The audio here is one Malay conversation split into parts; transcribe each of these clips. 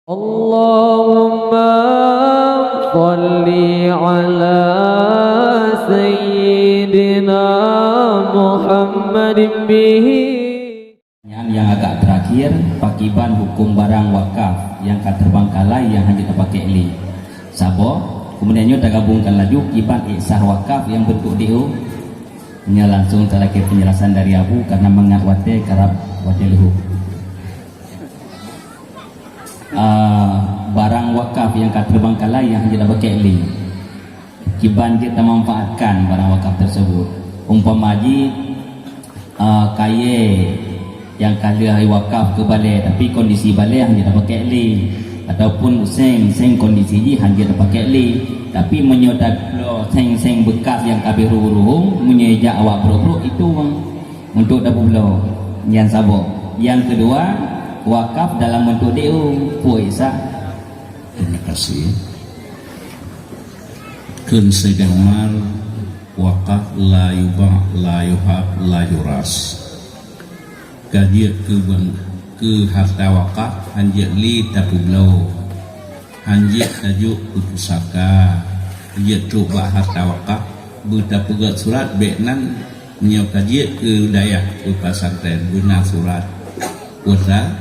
Allahumma salli ala Sayyidina Muhammadin bihi. Yang agak terakhir, pakiban hukum barang wakaf yang kat terbangkalai yang hanya terpakai li. Sabo, kemudiannya kita gabungkan laju kiban ihsah wakaf yang bentuk DO. Ini langsung terlakir penjelasan dari Abu karena mengat wate karab wate luhu. Barang wakaf yang kat terbangkalai yang hanya terpakai li. Kiban kita memanfaatkan barang wakaf tersebut. Umpama haji kaya yang kali hari wakaf ke balai tapi kondisi balai hanya dah pakai li, ataupun seng kondisi ji hanya dah pakai li tapi menyodak seng bekas yang kabeh ruh-ruh menyejak awak bro itu untuk dah bulo yang sabok. Yang kedua, wakaf dalam bentuk DU puasa. Terima kasih. Kun segamar wakaf la yubah la yuhab la yuras. Kajiat ke harta wakaf hanjit li tapublau hanjit tajuk pusaka hanjit coba harta wakaf berta pegat surat beknan menyau kajiat ke dayah ke pasantren guna surat puasa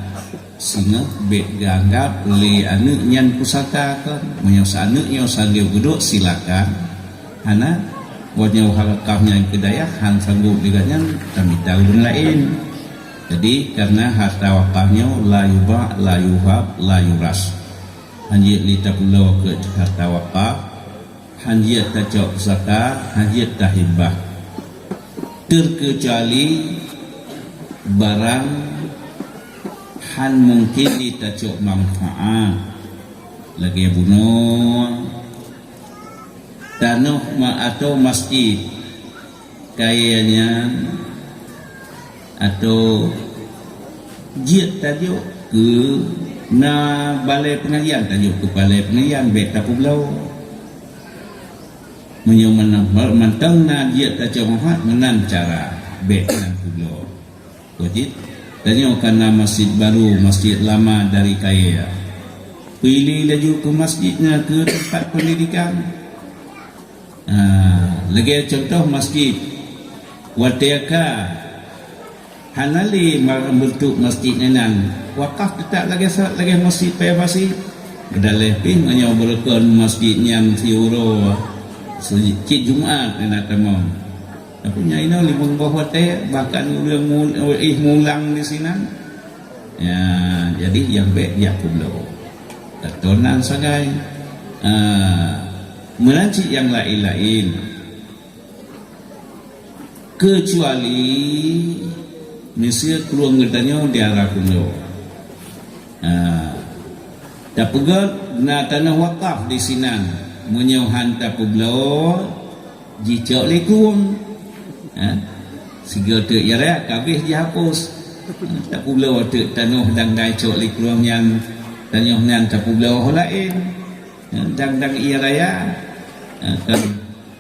singa bek ganggap li anu nyan pusaka kan menyau sanu nyau sanggeu geduk silakan hana wanyau wakafnya ke dayah han sanggup diganya kami tahu lain. Jadi karena harta wakafnya la yubah, la yuhab, la yuras. Hanjit li tapulau ke harta wakaf, hanjit tajak zakat, hanjit tahibah. Terkecuali barang han mungkin ditajak manfaat. Lagi bunuh tanah atau masjid kayaknya atau jiat tajuk ke na balai pengajian tajuk ke balai pengajian bek tapu belau menang mantang na jiat tajuk Muhammad menan cara bek tapu belau wajib tajuk karena masjid baru masjid lama dari kaya pilih laju ke masjidnya ke tempat pendidikan. Lagi contoh masjid Watiaka hanali bentuk masjid nenan wakaf tetap lagi masjid payah bedaleh pin hanya berkon masjid yang siuro sejid Jumaat nenan temam tapi nyaina limang bawah teh bahkan mulang di sini ya jadi yang baik ya kublo katonan sagai melanci yang lain-lain kecuali Mesir keluar ngertanya di arah kuno. Tak pegat na tanah wakaf di sini menyauhan tak peblau jicok lekum. Siga tu ya raya kabeh dihapus. Tak peblau tu tanah dang dai cok lekum yang tanah nan tak peblau lain. Dang iya raya.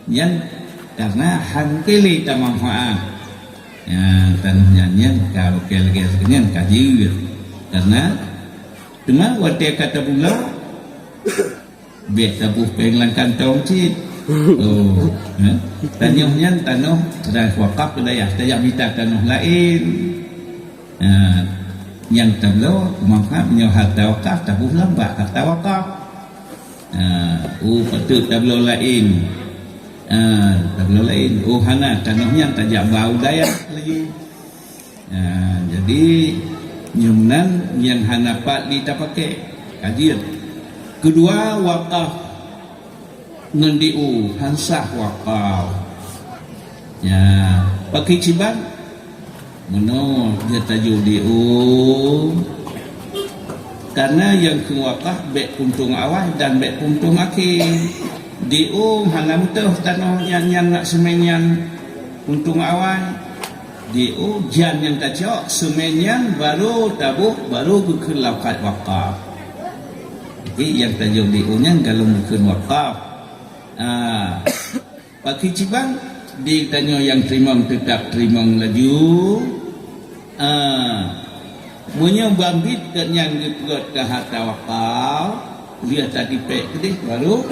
Yang karena hankeli tak manfaat. Tanahnya kalau kelges-kelges kaji karena cuma waktu kata pula biar tabuh penglang kantong cik tanahnya tanah sudah wakaf kedaya tidak minta tanah lain yang tablo manfaat menyau harta wakaf tabuh lambat harta wakaf patut tablo lain tablo lain hana tanahnya tajak bau daya lagi jadi nyumnan yang hanapat kita pakai kajian kedua wakaf ngendiu hansah wakaf ya pakai ciban mono dia tajuk diu karena yang ke wakaf bek puntung awal dan bek puntung akhir diu hanam tuh tanah yang nak semenyan untung awal diu jan yang tajak semenyan baru tabuk baru ke lakat wakaf. Jadi yang tajuk diu nya kalau bukan wakaf pakai cibang ditanya yang terima tetap terima laju Munyo bambit ke yang diperut ke harta wakaf, dia tadi pek kedih baru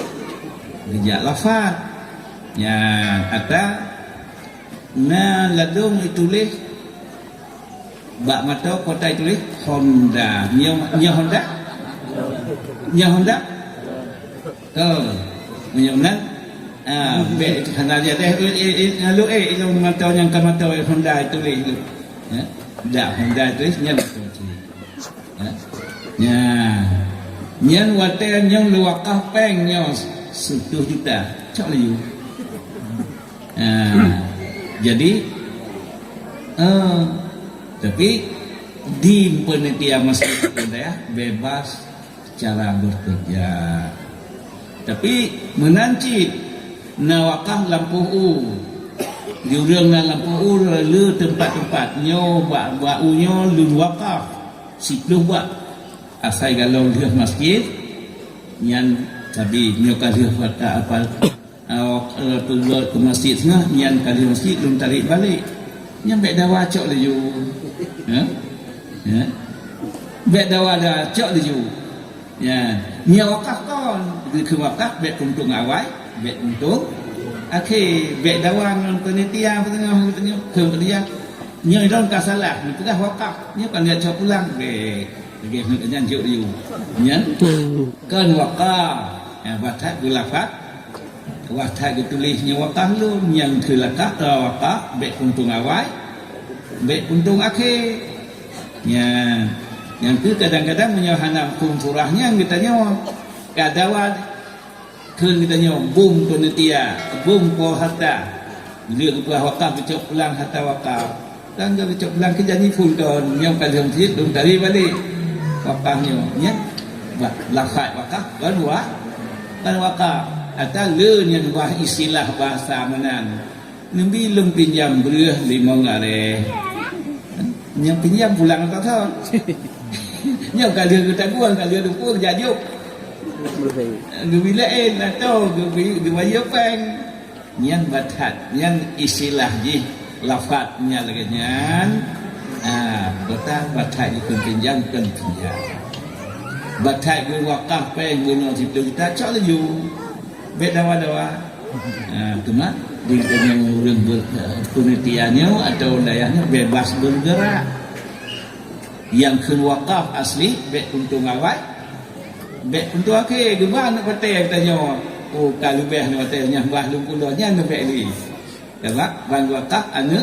dijak lafaz. Yang kata na ladung ditulis bak mata kota ditulis Honda. Nya Honda? Nya Honda? Oh, menyonan be kana dia teh lalu ilmu mata yang ke mata Honda ditulis tu. Ya. Dak Honda ditulis nya nyan waten yang luakah peng nyo 10 juta cak liu. Jadi tapi di penitia masjid ya bebas cara bekerja, tapi menancit nawakah lampu diurang lampu le tempat-tempat nyo bak nyo lu wakaf sipluh buat asai galau lihat masjid nyan tadi nyo kali kata apa keluar ke masjid sana nyan kali masjid belum tarik balik nyan bek dawa cok leju bek dawa dah cok leju ya nya wakaf kon ke wakaf bek untung awai bek untung akhir bek dawa ngan penitia tengah ke penitia nya don ka salah ni dah wakaf nya kan dia cok pulang bek lagi nak nyan cok leju nyan kan wakaf ya batat gulafat watak ditulisnya wakaf lu yang kelakah wakaf bek untung awal bek untung akhir ya yang tu kadang-kadang menyohanam kumfurahnya kita nyawa kadawan kun kita nyawa bum penitia bum ko harta dia kebuah wakaf becok pulang harta wakaf dan dia becok pulang kerja ni pun kon yang kalau masjid belum dari balik wakafnya nya lafaz wakaf baru wakaf atau le yang bah istilah bahasa menan nembi lum pinjam bereh 5 ngare yang pinjam pulang tak tahu yang kalau kita buang kalau ada pun jajuk bila atau diwayo peng yang batat yang istilah ji lafaznya lagi nyan batat itu pinjam kan pinjam batat wakaf peng guna situ kita cak leju bek dawa-dawa cuma di orang penelitiannya atau dayanya bebas bergerak yang ke wakaf asli bek untung awal bek untung akhir gimana petai tanya oh kalau beh ni petainya bah lumpulonya ni bek ni sebab bang wakaf anu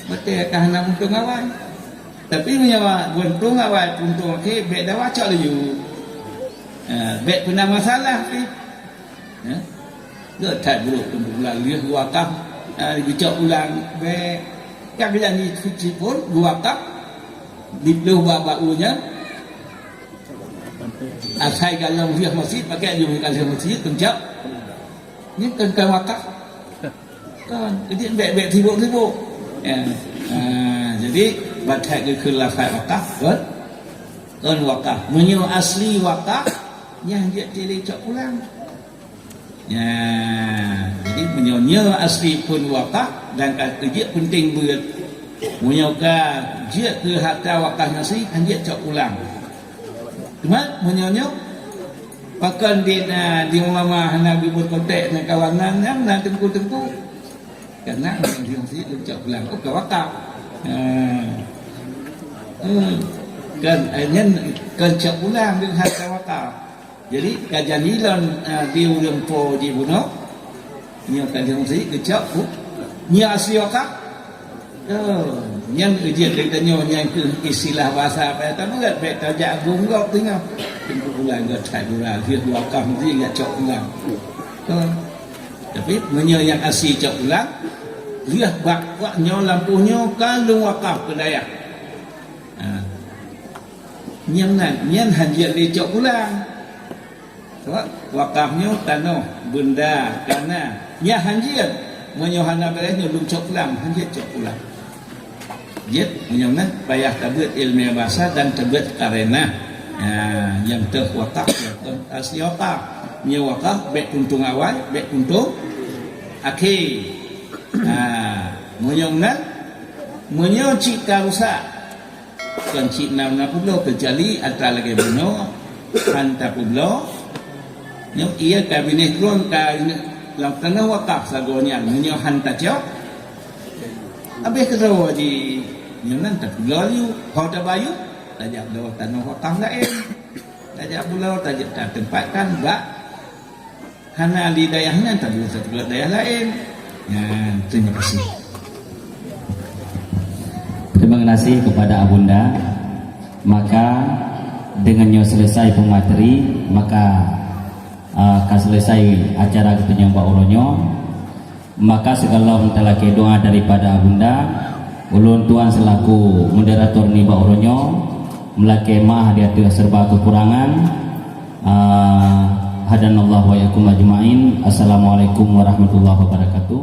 petai kahana untung awal tapi menyawa untung awal untung akhir bek dawa cak leju bek pernah masalah ni gak tak buruk bulan dia wakaf dicok ulang be kan bila ni suci pun wakaf dipluh baunya asai galau dia masjid pakai juga galau masjid pencak ni kan wakaf kan jadi be sibuk jadi batai ke lafaz wakaf kan wakaf menyo asli wakaf yang dia cok ulang. Ya, jadi menyonya asli pun wakaf dan kata dia penting buat menyoka dia ke harta wakaf asli kan dia cok ulang. Cuma menyonya pakan di mama Nabi berkontak dengan kawanan yang tengku karena dia mesti cok ulang ke wakaf. Kan hanya kan cok ulang dengan harta wakaf. Jadi kajian hilang di urang po di buno nyo kajian si kecap nyo asli wakaf yang ujian kita nyo yang ke istilah bahasa apa tak buat baik tajak agung gok tengah tengku ulang gak tak dura dia wakaf mesti gak cok ulang tapi menyo yang asli cok ulang dia bak nyo lampunya kalau wakaf kedaya nyan hanjian di cok ulang sebab wakafnya tanah benda tanah nya hanjir menyohana berenya belum cok ulang hanjir cok ulang jet menyona payah tabut ilmu bahasa dan tabut karena yang terwakaf yang asli wakaf nya wakaf baik untung awal baik untung akhir menyona menyoci karusa kan cik na pulau kecuali antara lagi beno hantar pulau nyo ia kabinet kron ka lang tanah wakaf sagonya nyo hantar jauh habis kesawa di nyo nan tak pulau liu kau tak bayu tajak do tanah wakaf lain tajak pulau tajak tempatkan enggak karena di daerahnya tak bisa ke daerah lain. Terima kasih. Terima kasih kepada Abunda. Maka dengannya selesai pemateri, maka akan selesai acara ketujuh Pak Uronyo. Maka segala mentalaki doa daripada Abunda, ulun tuan selaku moderator ni Pak Uronyo, melaki maaf di atas serba kekurangan. Hadanallahu wa yakum ajma'in. Assalamualaikum warahmatullahi wabarakatuh.